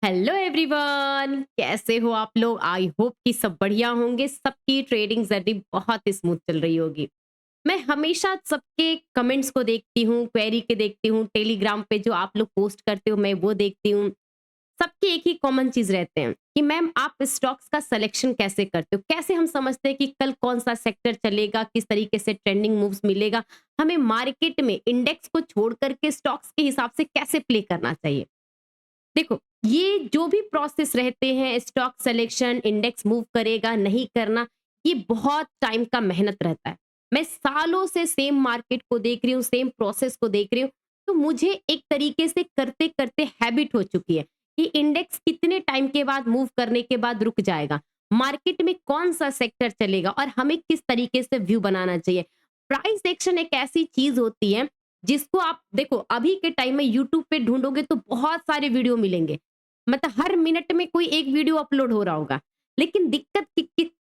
Hello everyone, कैसे हो आप लोग? आई होप कि सब बढ़िया होंगे। सबकी ट्रेडिंग जर्नी बहुत स्मूथ चल रही होगी। मैं हमेशा सबके कमेंट्स को देखती हूँ, क्वेरी के देखती हूँ, टेलीग्राम पे जो आप लोग पोस्ट करते हो मैं वो देखती हूँ। सबके एक ही कॉमन चीज रहते हैं कि मैम आप स्टॉक्स का सिलेक्शन कैसे करते हो? कैसे हम समझते हैं कि कल कौन सा सेक्टर चलेगा, किस तरीके से ट्रेंडिंग मूव्स मिलेगा, हमें मार्केट में इंडेक्स को छोड़ करके स्टॉक्स के हिसाब से कैसे प्ले करना चाहिए? देखो, ये जो भी प्रोसेस रहते हैं, स्टॉक सिलेक्शन, इंडेक्स मूव करेगा, नहीं करना, ये बहुत टाइम का मेहनत रहता है। मैं सालों से सेम मार्केट को देख रही हूँ, सेम प्रोसेस को देख रही हूँ, तो मुझे एक तरीके से करते-करते हैबिट हो चुकी है कि इंडेक्स कितने टाइम के बाद मूव करने के बाद रुक जाएगा, मार्केट में कौन-सा सेक्टर चलेगा और हमें किस तरीके से व्यू बनाना चाहिए। प्राइस एक्शन एक ऐसी चीज़ होती है जिसको आप देखो अभी के टाइम में यूट्यूब पे ढूंढोगे तो बहुत सारे वीडियो मिलेंगे। मतलब हर मिनट में कोई एक वीडियो अपलोड हो रहा होगा। लेकिन दिक्कत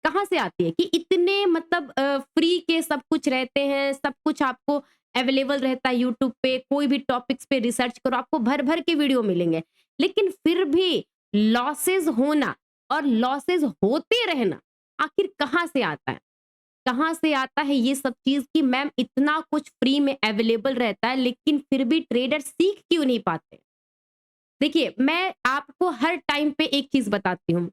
कहाँ से आती है कि इतने मतलब फ्री के सब कुछ रहते हैं, सब कुछ आपको अवेलेबल रहता है यूट्यूब पे, कोई भी टॉपिक्स पे रिसर्च करो आपको भर भर के वीडियो मिलेंगे। लेकिन फिर भी लॉसेस होना और लॉसेस होते रहना आखिर कहाँ से आता है? कहाँ से आता है ये सब चीज़ कि मैम इतना कुछ फ्री में अवेलेबल रहता है लेकिन फिर भी ट्रेडर सीख क्यों नहीं पाते? देखिए, मैं आपको हर टाइम पे एक चीज़ बताती हूँ,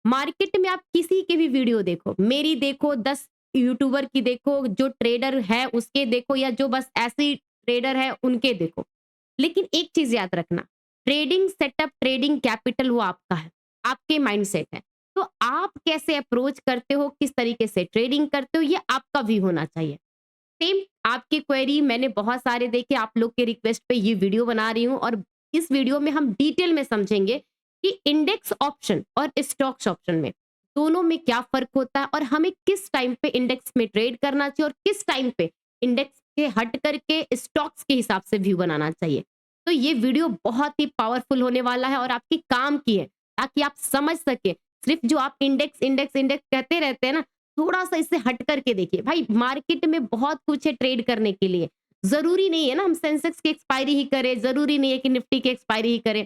मार्केट में आप किसी की भी वीडियो देखो, मेरी देखो, 10 यूट्यूबर की देखो, जो ट्रेडर है उसके देखो या जो बस ऐसे ही ट्रेडर है उनके देखो। लेकिन एक चीज़ याद रखना, ट्रेडिंग सेटअप, ट्रेडिंग कैपिटल वो आपका है, आपके माइंडसेट है। तो आप कैसे अप्रोच करते हो, किस तरीके से ट्रेडिंग करते हो, ये आपका व्यू होना चाहिए। सेम आपकी क्वेरी मैंने बहुत सारे देखे, आप लोग के रिक्वेस्ट पे ये वीडियो बना रही हूँ और इस वीडियो में हम डिटेल में समझेंगे कि इंडेक्स ऑप्शन और स्टॉक्स ऑप्शन में दोनों में क्या फर्क होता है और हमें किस टाइम पे इंडेक्स में ट्रेड करना चाहिए और किस टाइम पे इंडेक्स के हट करके स्टॉक्स के हिसाब से व्यू बनाना चाहिए। तो ये वीडियो बहुत ही पावरफुल होने वाला है और आपकी काम की है ताकि आप समझ सके। सिर्फ जो आप इंडेक्स इंडेक्स इंडेक्स कहते रहते हैं ना, थोड़ा-सा इससे हट करके देखिए। भाई मार्केट में बहुत कुछ है ट्रेड करने के लिए। ज़रूरी नहीं है ना हम सेंसेक्स की एक्सपायरी ही करें, ज़रूरी नहीं है कि निफ्टी की एक्सपायरी ही करें।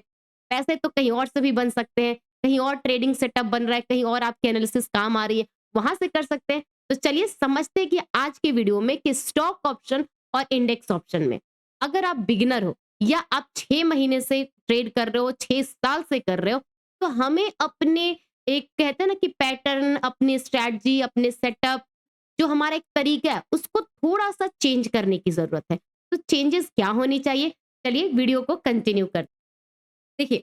पैसे तो कहीं और से भी बन सकते हैं, कहीं और ट्रेडिंग सेटअप बन रहा है, कहीं और आपकी एनालिसिस काम आ रही है, वहाँ से कर सकते हैं। तो चलिए समझते हैं कि आज की वीडियो में कि स्टॉक ऑप्शन और इंडेक्स ऑप्शन में अगर आप बिगिनर हो या आप 6 महीने से ट्रेड कर रहे हो, 6 साल से कर रहे हो, तो हमें अपने एक कहते हैं ना कि पैटर्न, अपनी स्ट्रैटेजी, अपने सेटअप जो हमारा एक तरीका है, उसको थोड़ा-सा चेंज करने की ज़रूरत है। तो चेंजेस क्या होनी चाहिए? चलिए वीडियो को कंटिन्यू करते हैं। देखिए,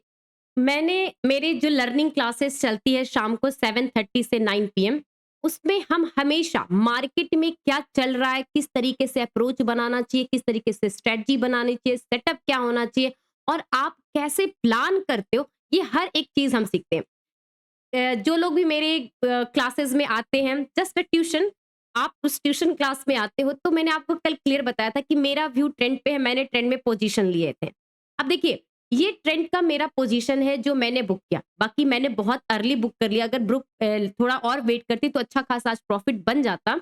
मैंने मेरे जो लर्निंग क्लासेस चलती है शाम को 7:30 से 9 पीएम, उसमें हम हमेशा मार्केट में क्या चल रहा है, किस तरीके से अप्रोच बनाना चाहिए, किस तरीके से स्ट्रैटेजी बनानी चाहिए, सेटअप क्या होना चाहिए और आप कैसे प्लान करते हो, ये हर एक चीज़ हम सीखते हैं। जो लोग भी मेरे क्लासेस में आते हैं जस्ट अ ट्यूशन, आप उस ट्यूशन क्लास में आते हो तो मैंने आपको कल क्लियर बताया था कि मेरा व्यू ट्रेंड पे है, मैंने ट्रेंड में पोजीशन लिए थे। अब देखिए, ये ट्रेंड का मेरा पोजीशन है जो मैंने बुक किया, बाकी मैंने बहुत अर्ली बुक कर लिया। अगर थोड़ा और वेट करती तो अच्छा खासा आज प्रॉफिट बन जाता।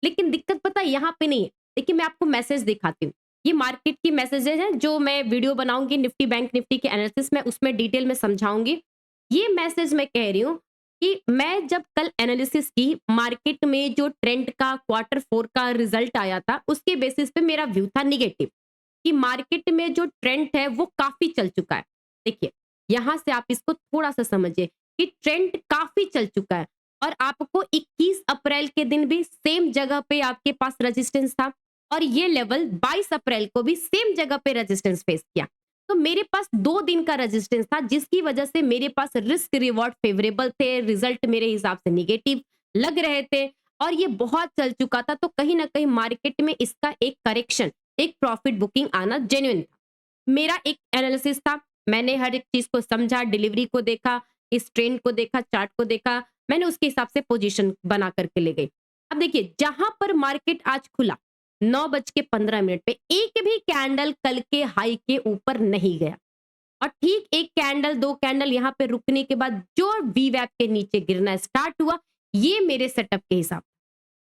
लेकिन दिक्कत पता है यहाँ पे नहीं है। देखिए, मैं आपको मैसेज दिखाती हूँ। ये मार्केट की मैसेजेस हैं जो मैं वीडियो बनाऊंगी निफ्टी बैंक निफ्टी के एनालिसिस में, उसमें डिटेल में समझाऊंगी। ये मैसेज मैं कह रही हूँ कि मैं जब कल एनालिसिस की, मार्केट में जो ट्रेंड का क्वार्टर 4 का रिजल्ट आया था, उसके बेसिस पे मेरा व्यू था नेगेटिव कि मार्केट में जो ट्रेंड है वो काफ़ी चल चुका है। देखिए, यहाँ से आप इसको थोड़ा-सा समझिए कि ट्रेंड काफ़ी चल चुका है और आपको 21 अप्रैल के दिन भी सेम जगह पे आपके पास रेजिस्टेंस था और ये लेवल 22 अप्रैल को भी सेम जगह पे रेजिस्टेंस फेस किया। तो मेरे पास 2 दिन का रेजिस्टेंस था जिसकी वजह से मेरे पास रिस्क रिवॉर्ड फेवरेबल थे, रिजल्ट मेरे हिसाब से नेगेटिव लग रहे थे और ये बहुत चल चुका था, तो कहीं न कहीं मार्केट में इसका एक करेक्शन, एक प्रॉफिट बुकिंग आना जेन्युइन था। मेरा एक एनालिसिस था, मैंने हर एक चीज़ को समझा, डिलीवरी को देखा, इस ट्रेंड को देखा, चार्ट को देखा, मैंने उसके हिसाब से पोजीशन बना करके ले गई। अब देखिए, जहाँ पर मार्केट आज खुला 9:15 पे एक भी कैंडल कल के हाई के ऊपर नहीं गया और ठीक 1 कैंडल, 2 कैंडल यहाँ पे रुकने के बाद जो वीवैप के नीचे गिरना स्टार्ट हुआ, ये मेरे सेटअप के हिसाब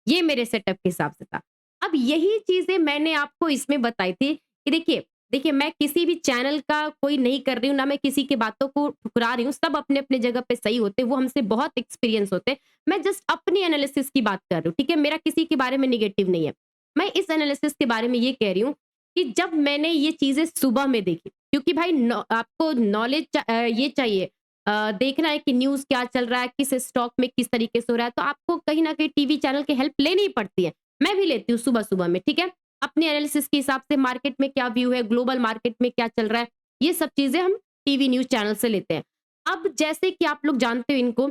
ये मेरे सेटअप के हिसाब से था। अब यही चीज़ें मैंने आपको इसमें बताई थी कि देखिए, देखिए, मैं किसी भी चैनल का कोई नहीं कर रही हूँ, ना मैं किसी की बातों को ठुकरा रही हूँ, सब अपने-अपने जगह पे सही होते हैं, वो हमसे बहुत एक्सपीरियंस होते हैं। मैं जस्ट अपनी एनालिसिस की बात कर रही हूँ, ठीक है? मेरा किसी के बारे में नेगेटिव नहीं है। मैं इस एनालिसिस के बारे में ये कह रही हूँ कि जब मैंने ये चीज़ें सुबह में देखी, क्योंकि भाई आपको नॉलेज ये चाहिए, देखना है कि न्यूज़ क्या चल रहा है, किस स्टॉक में किस तरीके से हो रहा है, तो आपको कहीं न कहीं टीवी चैनल की हेल्प लेनी ही पड़ती है। मैं भी लेती हूँ सुबह-सुबह में, ठीक है? अपनी एनालिसिस के हिसाब से मार्केट में क्या व्यू है, ग्लोबल मार्केट में क्या चल रहा है, ये सब चीज़ें हम टीवी न्यूज़ चैनल से लेते हैं। अब जैसे कि आप लोग जानते हो इनको,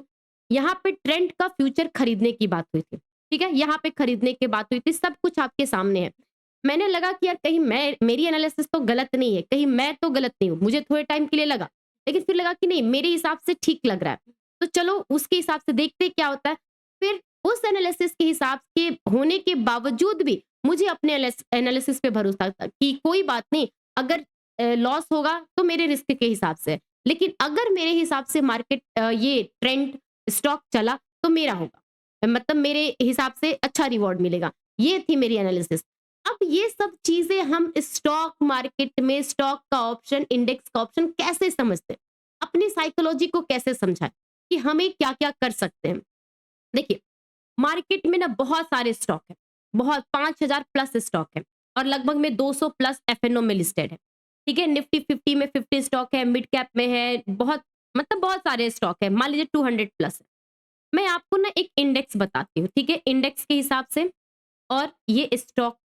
यहाँ पे ट्रेंड का फ्यूचर खरीदने की बात हुई थी, ठीक है? यहाँ पे खरीदने की बात हुई थी, सब कुछ आपके सामने है। मैंने लगा कि यार कहीं मैं मेरी एनालिसिस तो गलत नहीं है, कहीं मैं तो गलत नहीं हूँ। मुझे थोड़े टाइम के लिए लगा, लेकिन फिर लगा कि नहीं मेरे हिसाब से ठीक लग रहा है। तो चलो उसके हिसाब से देखते हैं क्या होता है। फिर उस एनालिसिस के हिसाब के होने के बावजूद भी मुझे अपने एनालिसिस पे भरोसा था कि कोई बात नहीं, अगर लॉस होगा तो मेरे रिस्क के हिसाब से है। लेकिन अगर मेरे हिसाब से मार्केट ये ट्रेंड स्टॉक चला तो मेरा होगा। मतलब मेरे हिसाब से अच्छा रिवॉर्ड मिलेगा। ये थी मेरी एनालिसिस। अब ये सब चीज़ें हम स्टॉक मार्केट में स्टॉक का ऑप्शन, इंडेक्स का ऑप्शन कैसे समझते हैं? अपनी साइकोलॉजी को कैसे समझाएँ कि हमें क्या-क्या कर सकते हैं? देखिए, मार्केट में ना बहुत सारे स्टॉक हैं, बहुत 5000 प्लस स्टॉक है और लगभग में 200 प्लस एफएनओ में लिस्टेड है। ठीक है? निफ्टी 50 में 50 स्टॉक है, मिड कैप में है, बहुत मतलब बहुत सारे स्टॉक है, मान लीजिए 200 प्लस है। मैं आपको ना एक इंडेक्स बताती हूँ, ठीक है? इंडेक्स के हिसाब से और ये स्टॉक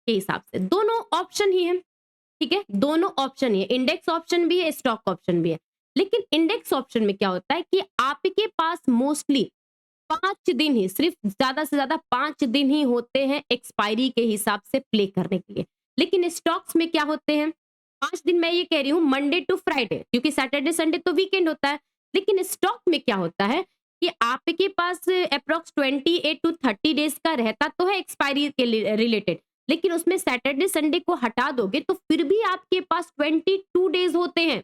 के हिसाब से, दोनों ऑप्शन ही हैं, ठीक है? दोनों ऑप्शन ही है, इंडेक्स ऑप्शन भी है, स्टॉक ऑप्शन भी है। लेकिन इंडेक्स ऑप्शन में क्या होता है कि आपके पास मोस्टली 5 दिन ही, सिर्फ ज़्यादा से ज़्यादा 5 दिन ही होते हैं एक्सपायरी के हिसाब से प्ले करने के लिए। लेकिन स्टॉक्स में क्या होते हैं, 5 दिन मैं ये कह रही हूँ मंडे टू फ्राइडे, क्योंकि सैटरडे, संडे तो वीकेंड होता है। लेकिन स्टॉक में क्या होता है कि आपके पास एप्रॉक्स 28 टू 30 डेज़ का रहता तो है एक्सपायरी के रिलेटेड, लेकिन उसमें सैटरडे, संडे को हटा दोगे तो फिर भी आपके पास 22 डेज़ होते हैं।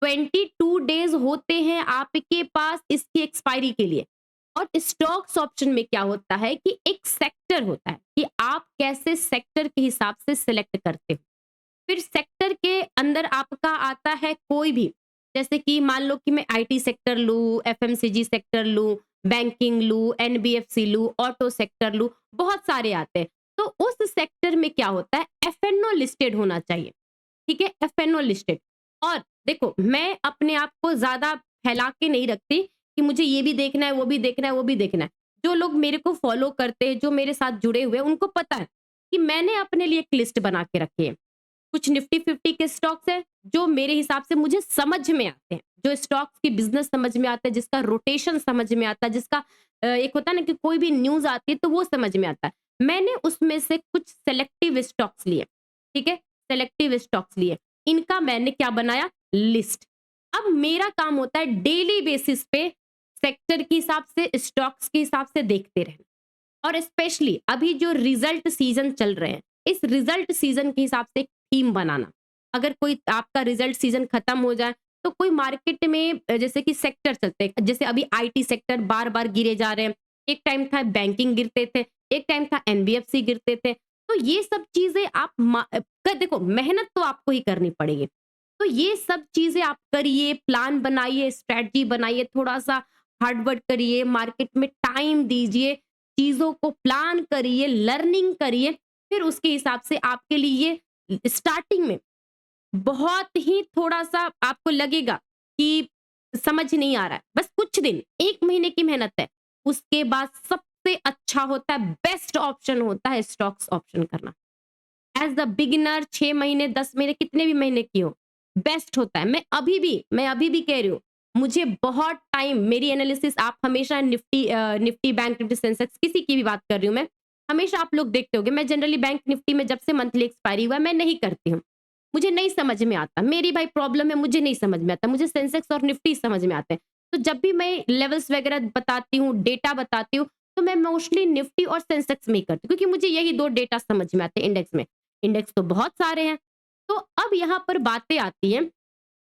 22 डेज़ होते हैं आपके पास इसकी एक्सपायरी के लिए। और स्टॉक्स ऑप्शन में क्या होता है कि एक सेक्टर होता है कि आप कैसे सेक्टर के हिसाब से सिलेक्ट करते हो। फिर सेक्टर के अंदर आपका आता है कोई भी, जैसे कि मान लो कि मैं आईटी सेक्टर लूँ, एफएमसीजी सेक्टर लूँ, बैंकिंग लूँ, एनबीएफसी लूँ, ऑटो सेक्टर लूँ, बहुत सारे आते हैं। तो उस सेक्टर में क्या होता है, एफएनओ लिस्टेड होना चाहिए, ठीक है? FNO listed. और देखो, मैं अपने आप को ज़्यादा फैला के नहीं रखती कि मुझे ये भी देखना है, वो भी देखना है, वो भी देखना है। जो लोग मेरे को फॉलो करते हैं, जो मेरे साथ जुड़े हुए हैं, उनको पता है कि मैंने अपने लिए एक लिस्ट बना के रखी है। कुछ निफ्टी 50 के स्टॉक्स हैं, जो मेरे हिसाब से मुझे समझ में आते हैं, जो स्टॉक्स की बिज़नेस समझ में आता है, जिसका रोटेशन समझ में आता है, जिसका एक होता है ना कि कोई भी न्यूज़ आती है, तो वो समझ में आता है। मैंने उसमें से कुछ सेलेक्टिव स्टॉक्स लिए, ठीक है? सेलेक्टिव स्टॉक्स लिए। इनका मैंने क्या बनाया? लिस्ट। अब मेरा काम होता है डेली बेसिस पे सेक्टर के हिसाब से, स्टॉक्स के हिसाब से देखते रहना। और स्पेशली अभी जो रिजल्ट सीजन चल रहे हैं, इस रिजल्ट सीजन के हिसाब से एक टीम बनाना। अगर कोई आपका रिजल्ट सीजन खत्म हो जाए, तो कोई मार्केट में जैसे कि सेक्टर चलते हैं, जैसे अभी आईटी सेक्टर बार-बार गिरे जा रहे हैं। एक टाइम था बैंकिंग गिरते थे, एक टाइम था एनबीएफसी गिरते थे। तो ये सब चीज़ें आप देखो, मेहनत तो आपको ही करनी पड़ेगी। तो ये सब चीज़ें आप करिए, प्लान बनाइए, स्ट्रैटेजी बनाइए, थोड़ा-सा हार्ड वर्क करिए, मार्केट में टाइम दीजिए, चीज़ों को प्लान करिए, लर्निंग करिए, फिर उसके हिसाब से आपके लिए स्टार्टिंग में बहुत ही थोड़ा-सा आपको लगेगा कि समझ नहीं आ रहा है। बस कुछ दिन, 1 महीने की मेहनत है। उसके बाद सबसे अच्छा होता है, बेस्ट ऑप्शन होता है स्टॉक्स ऑप्शन करना। एज़ अ बिगिनर 6 महीने, 10 महीने, कितने भी महीने की हो, बेस्ट होता है। मैं अभी भी कह रही हूँ, मुझे बहुत टाइम मेरी एनालिसिस आप हमेशा निफ्टी, बैंक निफ्टी, सेंसेक्स किसी की भी बात कर रही हूँ मैं, हमेशा आप लोग देखते होंगे मैं जनरली बैंक निफ्टी में जब से मंथली एक्सपायरी हुआ है, मैं नहीं करती हूँ। मुझे नहीं समझ में आता। मेरी भाई प्रॉब्लम है, मुझे नहीं समझ में आता। मुझे सेंसेक्स और निफ्टी समझ में आते हैं। तो जब भी मैं लेवल्स वगैरह बताती हूँ, डेटा बताती हूँ, तो मैं मोस्टली निफ्टी और सेंसेक्स में ही करती हूँ, क्योंकि मुझे यही 2 डेटा समझ में आते हैं इंडेक्स में। इंडेक्स तो बहुत सारे हैं। तो अब यहाँ पर बातें आती हैं,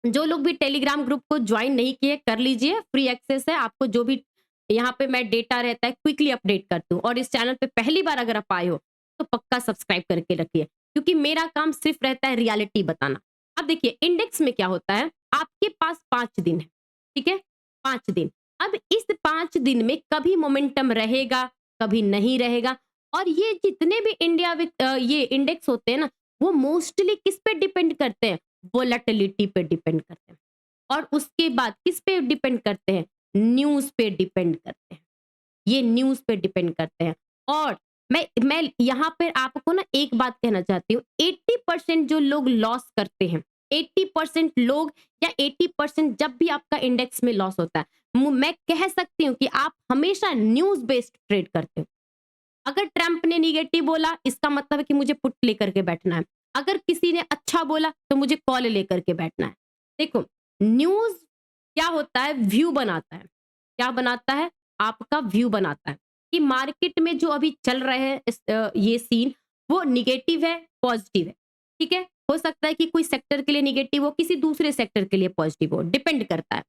जो लोग भी टेलीग्राम ग्रुप को ज्वाइन नहीं किए, कर लीजिए, फ्री एक्सेस है आपको। जो भी यहाँ पे मैं डेटा रहता है क्विकली अपडेट करती हूँ। और इस चैनल पे पहली बार अगर आप आए हो, तो पक्का सब्सक्राइब करके रखिए। क्योंकि मेरा काम सिर्फ रहता है रियलिटी बताना। अब देखिए इंडेक्स में क्या होता है, आपके पास 5 दिन है, ठीक है? 5 दिन। अब इस 5 दिन में कभी मोमेंटम रहेगा, कभी नहीं रहेगा और ये जितने भी ये इंडेक्स होते हैं ना, वो मोस्टली किस पे डिपेंड करते हैं? वोलेटिलिटी पे डिपेंड करते हैं। और उसके बाद किस पे डिपेंड करते हैं? न्यूज़ पे डिपेंड करते हैं। ये न्यूज़ पे डिपेंड करते हैं और मैं यहाँ पे आपको ना एक बात कहना चाहती हूँ, 80% जो लोग लॉस करते हैं, 80% लोग या 80% जब भी आपका इंडेक्स में लॉस होता है, मैं कह सकती हूँ कि आप हमेशा न्यूज़ बेस्ड ट्रेड करते हो। अगर ट्रम्प ने नेगेटिव बोला, इसका मतलब है कि मुझे पुट लेकर के बैठना है। अगर किसी ने अच्छा बोला, तो मुझे कॉल लेकर के बैठना है। देखो, न्यूज़ क्या होता है? व्यू बनाता है। क्या बनाता है? आपका व्यू बनाता है कि मार्केट में जो अभी चल रहे हैं ये सीन, वो नेगेटिव है, पॉजिटिव है। ठीक है? हो सकता है कि कोई सेक्टर के लिए नेगेटिव हो, किसी दूसरे सेक्टर के लिए पॉजिटिव हो, डिपेंड करता है।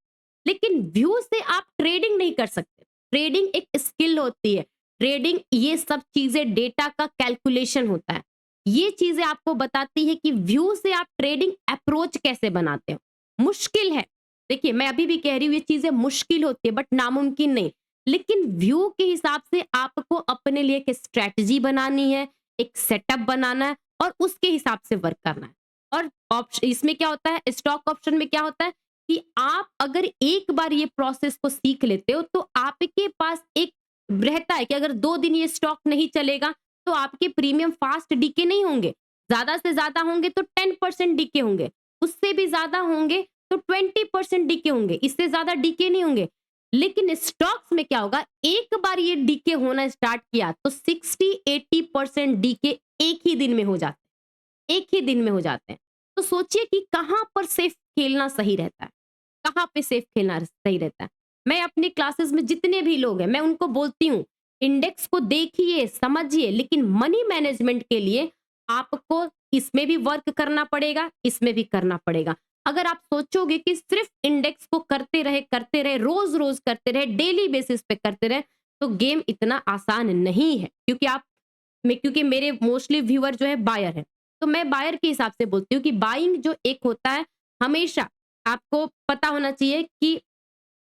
लेकिन व्यू से आप ट्रेडिंग नहीं कर सकते। ट्रेडिंग एक स्किल होती है। ट्रेडिंग ये सब चीजें डेटा का कैलकुलेशन होता है। ये चीजें आपको बताती है कि व्यू से आप ट्रेडिंग अप्रोच कैसे बनाते हो। मुश्किल है। देखिए मैं अभी भी कह रही हूँ ये चीजें मुश्किल होती है बट नामुमकिन नहीं। लेकिन व्यू के हिसाब से आपको अपने लिए एक स्ट्रेटजी बनानी है, एक सेटअप बनाना है और उसके हिसाब से वर्क करना है। और ऑप्शन इसमें क्या होता है, स्टॉक ऑप्शन में क्या होता है कि आप अगर एक बार ये प्रोसेस को सीख लेते हो तो आपके पास एक रहता है कि अगर 2 दिन ये स्टॉक नहीं चलेगा तो आपके प्रीमियम फास्ट डीके नहीं होंगे। ज़्यादा से ज़्यादा होंगे तो 10% डीके होंगे, उससे भी ज़्यादा होंगे तो 20% डीके होंगे, इससे ज़्यादा डीके नहीं होंगे। लेकिन स्टॉक्स में क्या होगा, एक बार ये डीके होना स्टार्ट किया तो 60-80% डीके एक ही दिन में हो जाते हैं, एक ही दिन में हो जाते हैं। तो सोचिए कि कहाँ पर सेफ खेलना सही रहता है, कहाँ पे सेफ खेलना सही रहता है। मैं अपनी क्लासेस में जितने भी लोग हैं, मैं उनको बोलती हूँ, इंडेक्स को देखिए, समझिए, लेकिन मनी मैनेजमेंट के लिए आपको इसमें भी वर्क करना पड़ेगा, इसमें भी करना पड़ेगा। अगर आप सोचोगे कि सिर्फ इंडेक्स को करते रहे, रोज-रोज करते रहे, डेली बेसिस पे करते रहे, तो गेम इतना आसान नहीं है। क्योंकि मेरे मोस्टली व्यूअर जो है बायर हैं। तो मैं बायर के हिसाब से बोलती हूँ कि बाइंग जो एक होता है, हमेशा आपको पता होना चाहिए कि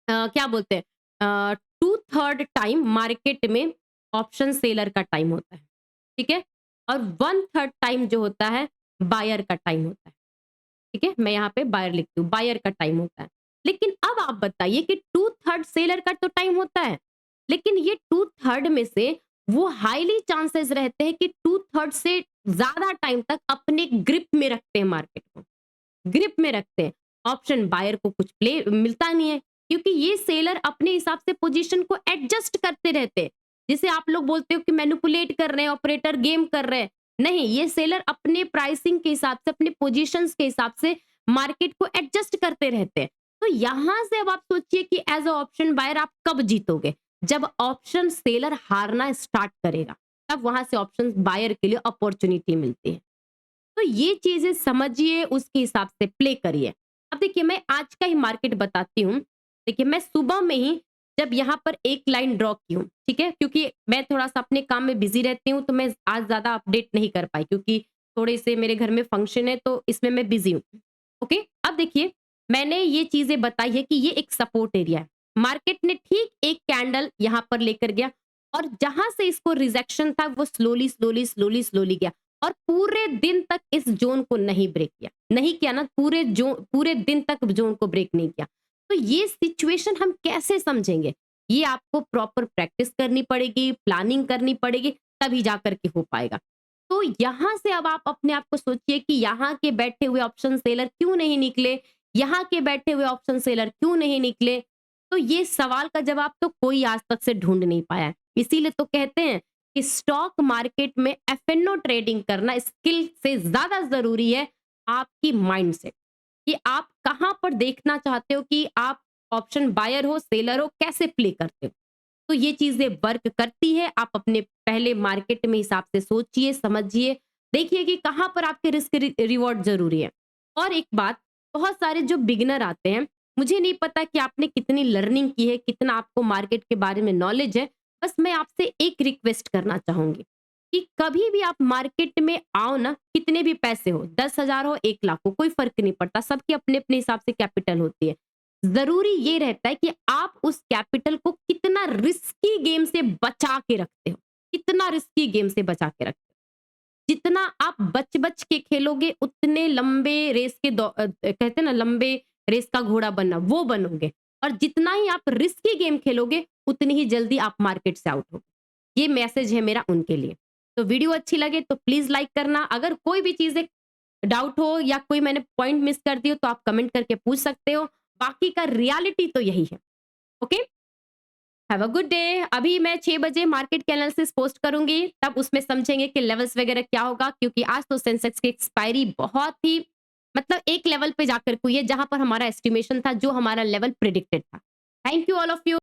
क्या बोलते हैं 2/3 टाइम मार्केट में ऑप्शन सेलर का टाइम होता है, ठीक है? और 1/3 टाइम जो होता है बायर का टाइम होता है, ठीक है? मैं यहाँ पे बायर लिखती हूँ, बायर का टाइम होता है। लेकिन अब आप बताइए कि 2/3 सेलर का तो टाइम होता है, लेकिन ये 2/3 में से वो हाईली चांसेस रहते हैं कि 2/3 से ज़्यादा टाइम तक अपने ग्रिप में रखते हैं मार्केट को। ग्रिप में रखते हैं। ऑप्शन बायर को कुछ प्ले मिलता नहीं है क्योंकि ये सेलर अपने हिसाब से पोजीशन को एडजस्ट करते रहते हैं। जिसे आप लोग बोलते हो कि मैनिपुलेट कर रहे हैं, ऑपरेटर गेम कर रहे हैं। नहीं, ये सेलर अपने प्राइसिंग के हिसाब से, अपने पोजीशंस के हिसाब से मार्केट को एडजस्ट करते रहते हैं। तो यहां से अब आप सोचिए कि एज अ ऑप्शन बायर आप कब जीतोगे? जब ऑप्शन सेलर हारना स्टार्ट करेगा, तब वहां से ऑप्शन बायर के लिए अपॉर्चुनिटी मिलती है। तो ये चीजें समझिए, उसके हिसाब से प्ले करिए। अब देखिए मैं आज का ही मार्केट बताती हूँ। देखिए मैं सुबह में ही जब यहाँ पर एक लाइन ड्रॉ की हूँ, ठीक है? क्योंकि मैं थोड़ा-सा अपने काम में बिज़ी रहती हूँ, तो मैं आज ज़्यादा अपडेट नहीं कर पाई क्योंकि थोड़े से मेरे घर में फंक्शन है, तो इसमें मैं बिज़ी हूँ। ओके? अब देखिए मैंने ये चीज़ें बताई है कि ये एक सपोर्ट एरिया है। मार्केट ने ठीक एक कैंडल यहाँ पर लेकर गया और जहाँ से इसको रिजेक्शन था, वो स्लोली गया। और पूरे दिन तक इस ज़ोन को नहीं ब्रेक किया। नहीं किया ना, पूरे दिन तक ज़ोन को ब्रेक नहीं किया। तो ये सिचुएशन हम कैसे समझेंगे? ये आपको प्रॉपर प्रैक्टिस करनी पड़ेगी, प्लानिंग करनी पड़ेगी, तभी जाकर के हो पाएगा। तो यहाँ से अब आप अपने आप को सोचिए कि यहाँ के बैठे हुए ऑप्शन सेलर क्यों नहीं निकले? यहाँ के बैठे हुए ऑप्शन सेलर क्यों नहीं निकले? तो ये सवाल का जवाब तो कोई आज तक से ढूँढ नहीं पाया है। इसीलिए तो कहते हैं कि स्टॉक मार्केट में एफ&ओ ट्रेडिंग करना स्किल से ज्यादा जरूरी है आपकी माइंडसेट, कि आप कहां पर देखना चाहते हो, कि आप ऑप्शन बायर हो, सेलर हो, कैसे प्ले करते हो। तो ये चीजें वर्क करती है। आप अपने पहले मार्केट में हिसाब से सोचिए, समझिए, देखिए कि कहां पर आपके रिस्क रिवॉर्ड जरूरी है। और एक बात, बहुत सारे जो बिगिनर आते हैं, मुझे नहीं पता कि आपने कितनी लर्निंग की है, कितना आपको मार्केट के बारे में नॉलेज है। बस मैं आपसे एक रिक्वेस्ट करना चाहूंगी। कि कभी भी आप मार्केट में आओ ना, कितने भी पैसे हो, 10,000 हो, 1 लाख हो, कोई फ़र्क नहीं पड़ता, सबकी अपने-अपने हिसाब से कैपिटल होती है। ज़रूरी ये रहता है कि आप उस कैपिटल को कितना रिस्की गेम से बचा के रखते हो, कितना रिस्की गेम से बचा के रखते हो। जितना आप बच-बच के खेलोगे उतने लंबे रेस के कहते हैं ना लंबे रेस का घोड़ा बनना, वो बनोगे और जितना ही आप रिस्की गेम खेलोगे उतनी ही जल्दी आप मार्केट से आउट होगे। ये मैसेज है मेरा उनके लिए। तो वीडियो अच्छी लगे तो प्लीज़ लाइक करना। अगर कोई भी चीज़ें डाउट हो या कोई मैंने पॉइंट मिस कर दी हो तो आप कमेंट करके पूछ सकते हो। बाकी का रियलिटी तो यही है। Okay? Have a good day. अभी मैं 6 बजे मार्केट के एनालिसिस पोस्ट करूँगी, तब उसमें समझेंगे कि लेवल्स वगैरह क्या होगा क्योंकि आज तो सेंसेक्स की एक्सपायरी बहुत ही मतलब एक लेवल पे जाकर हुई है, जहाँ पर हमारा एस्टिमेशन था, जो हमारा लेवल प्रिडिक्टेड था। Thank you all of you.